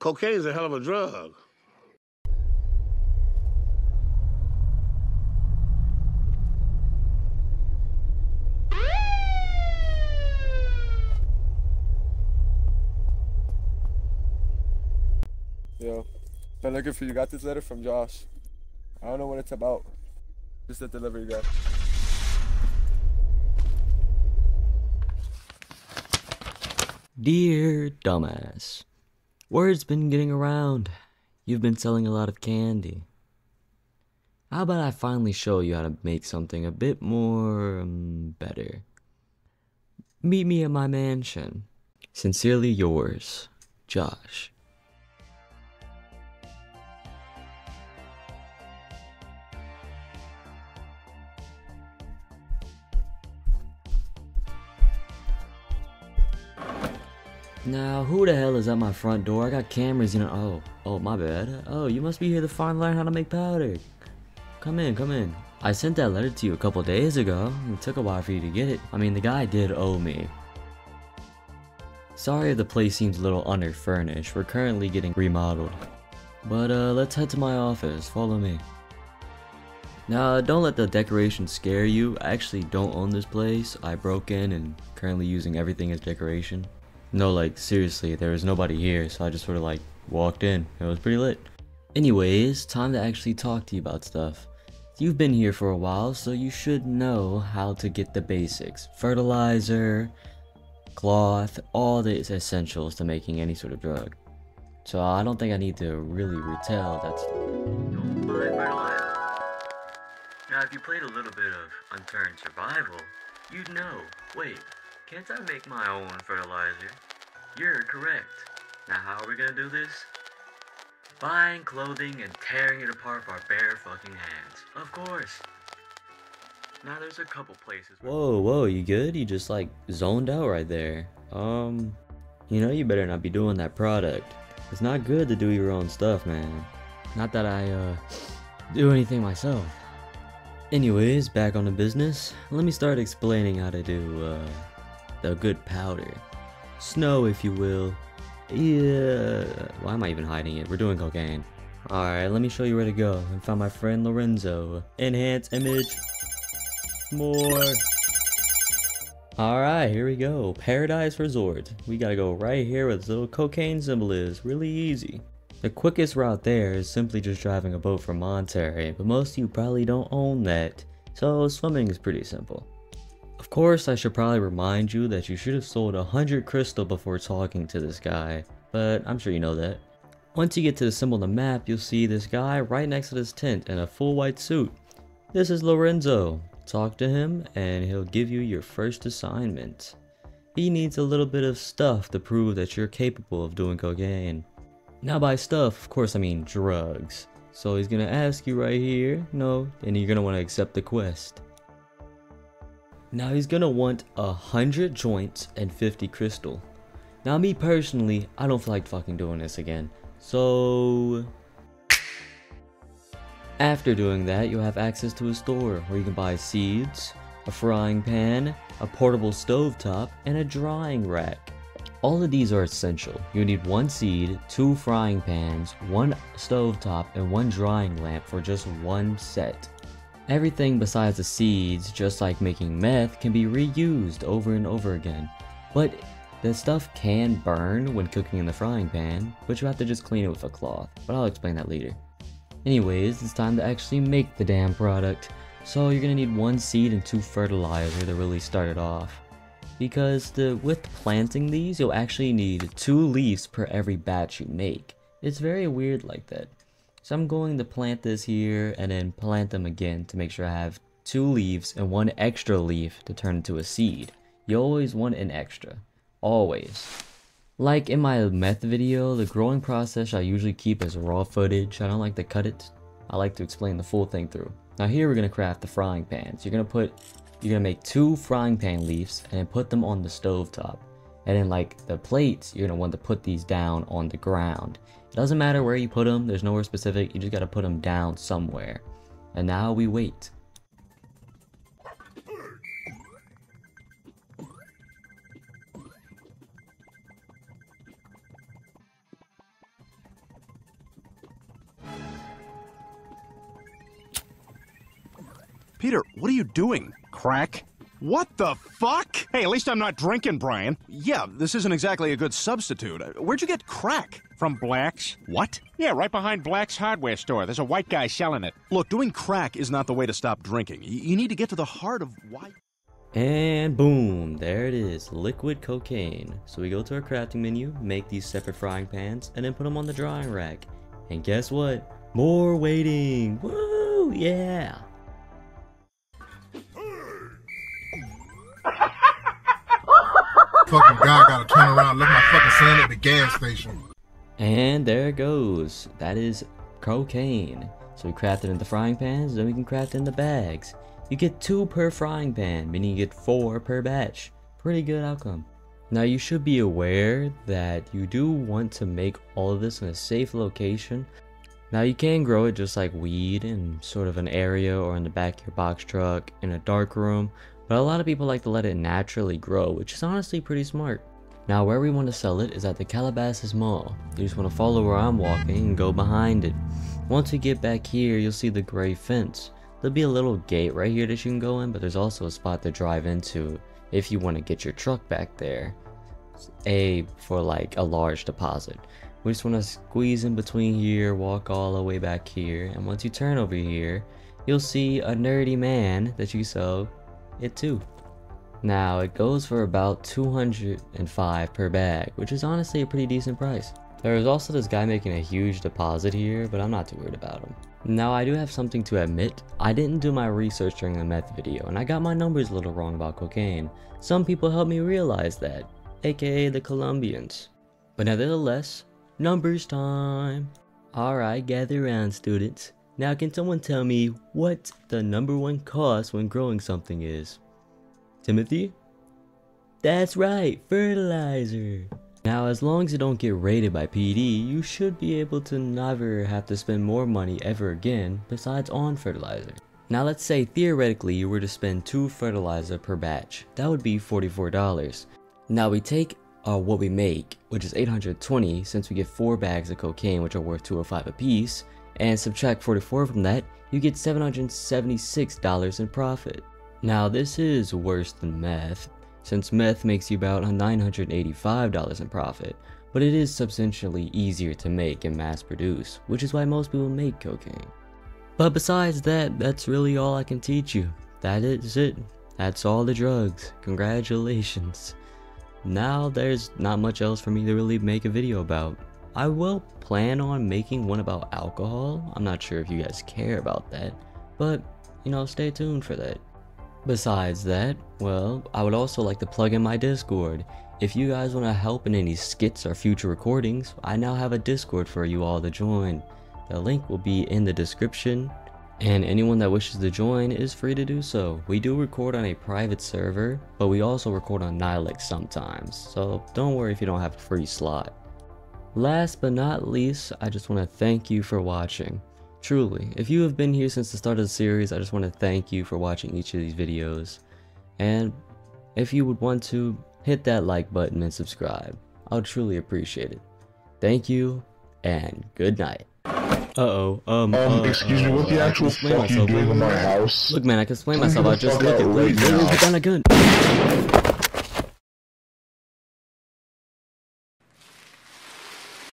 Cocaine is a hell of a drug. Yo, been looking for you. Got this letter from Josh. I don't know what it's about. Just the delivery guy. Dear dumbass, word's been getting around. You've been selling a lot of candy. How about I finally show you how to make something a bit more better? Meet me at my mansion. Sincerely yours, Josh. Now, who the hell is at my front door? I got cameras, Oh, my bad. Oh, you must be here to finally learn how to make powder. Come in, come in. I sent that letter to you a couple days ago. It took a while for you to get it. I mean, the guy did owe me. Sorry if the place seems a little underfurnished. We're currently getting remodeled. But, let's head to my office. Follow me. Now, don't let the decorations scare you. I actually don't own this place. I broke in and currently using everything as decoration. No, like, seriously, there was nobody here, so I just sort of, like, walked in. It was pretty lit. Anyways, time to actually talk to you about stuff. You've been here for a while, so you should know how to get the basics. Fertilizer, cloth, all the essentials to making any sort of drug. So I don't think I need to really retell that stuff. Don't buy fertilizer. Now, if you played a little bit of Unturned Survival, you'd know. Wait, can't I make my own fertilizer? You're correct. Now how are we gonna do this? Buying clothing and tearing it apart with our bare fucking hands. Of course. Now there's a couple places where— Whoa, you good? You just like zoned out right there. You better not be doing that product. It's not good to do your own stuff, man. Not that I, do anything myself. Anyways, back on the business. Let me start explaining how to do, the good powder. Snow, if you will. Yeah, why am I even hiding it? We're doing cocaine. Alright, let me show you where to go and find my friend Lorenzo. Enhance image. More. Alright, here we go. Paradise Resort. We gotta go right here where this little cocaine symbol is. Really easy. The quickest route there is simply just driving a boat from Monterey, but most of you probably don't own that, so swimming is pretty simple. Of course, I should probably remind you that you should have sold 100 crystal before talking to this guy, but I'm sure you know that. Once you get to the symbol on the map, you'll see this guy right next to this tent in a full white suit. This is Lorenzo. Talk to him and he'll give you your first assignment. He needs a little bit of stuff to prove that you're capable of doing cocaine. Now by stuff, of course I mean drugs. So he's gonna ask you right here, and you're gonna want to accept the quest. Now he's gonna want 100 joints and 50 crystal. Now me personally, I don't feel like fucking doing this again. So after doing that, you'll have access to a store where you can buy seeds, a frying pan, a portable stovetop, and a drying rack. All of these are essential. You need 1 seed, 2 frying pans, 1 stovetop, and 1 drying lamp for just 1 set. Everything besides the seeds, just like making meth, can be reused over and over again. But the stuff can burn when cooking in the frying pan, but you have to just clean it with a cloth. But I'll explain that later. Anyways, it's time to actually make the damn product. So you're gonna need 1 seed and 2 fertilizer to really start it off. Because with planting these, you'll actually need 2 leaves per every batch you make. It's very weird like that. So I'm going to plant this here and then plant them again to make sure I have 2 leaves and 1 extra leaf to turn into a seed. You always want an extra. Always. Like in my meth video, the growing process I usually keep as raw footage. I don't like to cut it. I like to explain the full thing through. Now here we're gonna craft the frying pans. You're gonna make 2 frying pan leaves and then put them on the stove top. And then like the plates, you're gonna want to put these down on the ground. It doesn't matter where you put them, there's nowhere specific, you just gotta put them down somewhere. And now we wait. Peter, what are you doing? Crack? What the fuck? Hey, at least I'm not drinking, Brian. Yeah, this isn't exactly a good substitute. Where'd you get crack? From Black's? What? Yeah, right behind Black's hardware store. There's a white guy selling it. Look, doing crack is not the way to stop drinking. You need to get to the heart of why... And boom, there it is, liquid cocaine. So we go to our crafting menu, make these separate frying pans, and then put them on the drying rack. And guess what? More waiting. Woo, yeah. Fucking guy gotta turn around and look my fucking son at the gas station. And there it goes. That is cocaine. So we craft it in the frying pans, then we can craft it in the bags. You get 2 per frying pan, meaning you get 4 per batch. Pretty good outcome. Now you should be aware that you do want to make all of this in a safe location. Now you can grow it just like weed in sort of an area or in the back of your box truck in a dark room, but a lot of people like to let it naturally grow, which is honestly pretty smart. Now where we want to sell it is at the Calabasas Mall. You just want to follow where I'm walking and go behind it. Once we get back here, you'll see the gray fence. There'll be a little gate right here that you can go in, but there's also a spot to drive into if you want to get your truck back there. For like a large deposit. We just want to squeeze in between here, walk all the way back here, and once you turn over here, you'll see a nerdy man that you sell it to. Now it goes for about $205 per bag, which is honestly a pretty decent price. There is also this guy making a huge deposit here, but I'm not too worried about him. Now I do have something to admit. I didn't do my research during the meth video, and I got my numbers a little wrong about cocaine. Some people helped me realize that, aka the Colombians. But nevertheless, numbers time. Alright, gather around students. Now can someone tell me what the #1 cost when growing something is? Timothy? That's right, fertilizer. Now as long as you don't get raided by PD, you should be able to never have to spend more money ever again besides on fertilizer. Now let's say theoretically you were to spend 2 fertilizer per batch. That would be $44. Now we take what we make, which is 820 since we get 4 bags of cocaine which are worth $205 a piece, and subtract 44 from that, you get $776 in profit. Now this is worse than meth, since meth makes you about $985 in profit, but it is substantially easier to make and mass produce, which is why most people make cocaine. But besides that, that's really all I can teach you. That is it. That's all the drugs. Congratulations. Now there's not much else for me to really make a video about. I will plan on making one about alcohol. I'm not sure if you guys care about that, but you know, stay tuned for that. Besides that, well, I would also like to plug in my Discord. If you guys want to help in any skits or future recordings, I now have a Discord for you all to join. The link will be in the description, and anyone that wishes to join is free to do so. We do record on a private server, but we also record on Nylex sometimes, so don't worry if you don't have a free slot. Last but not least, I just want to thank you for watching. Truly, if you have been here since the start of the series, I just want to thank you for watching each of these videos. And if you would want to, hit that like button and subscribe. I would truly appreciate it. Thank you, and good night. Excuse me, what the actual fuck you doing in my house? Look man, I can explain myself, I just look at put down a gun.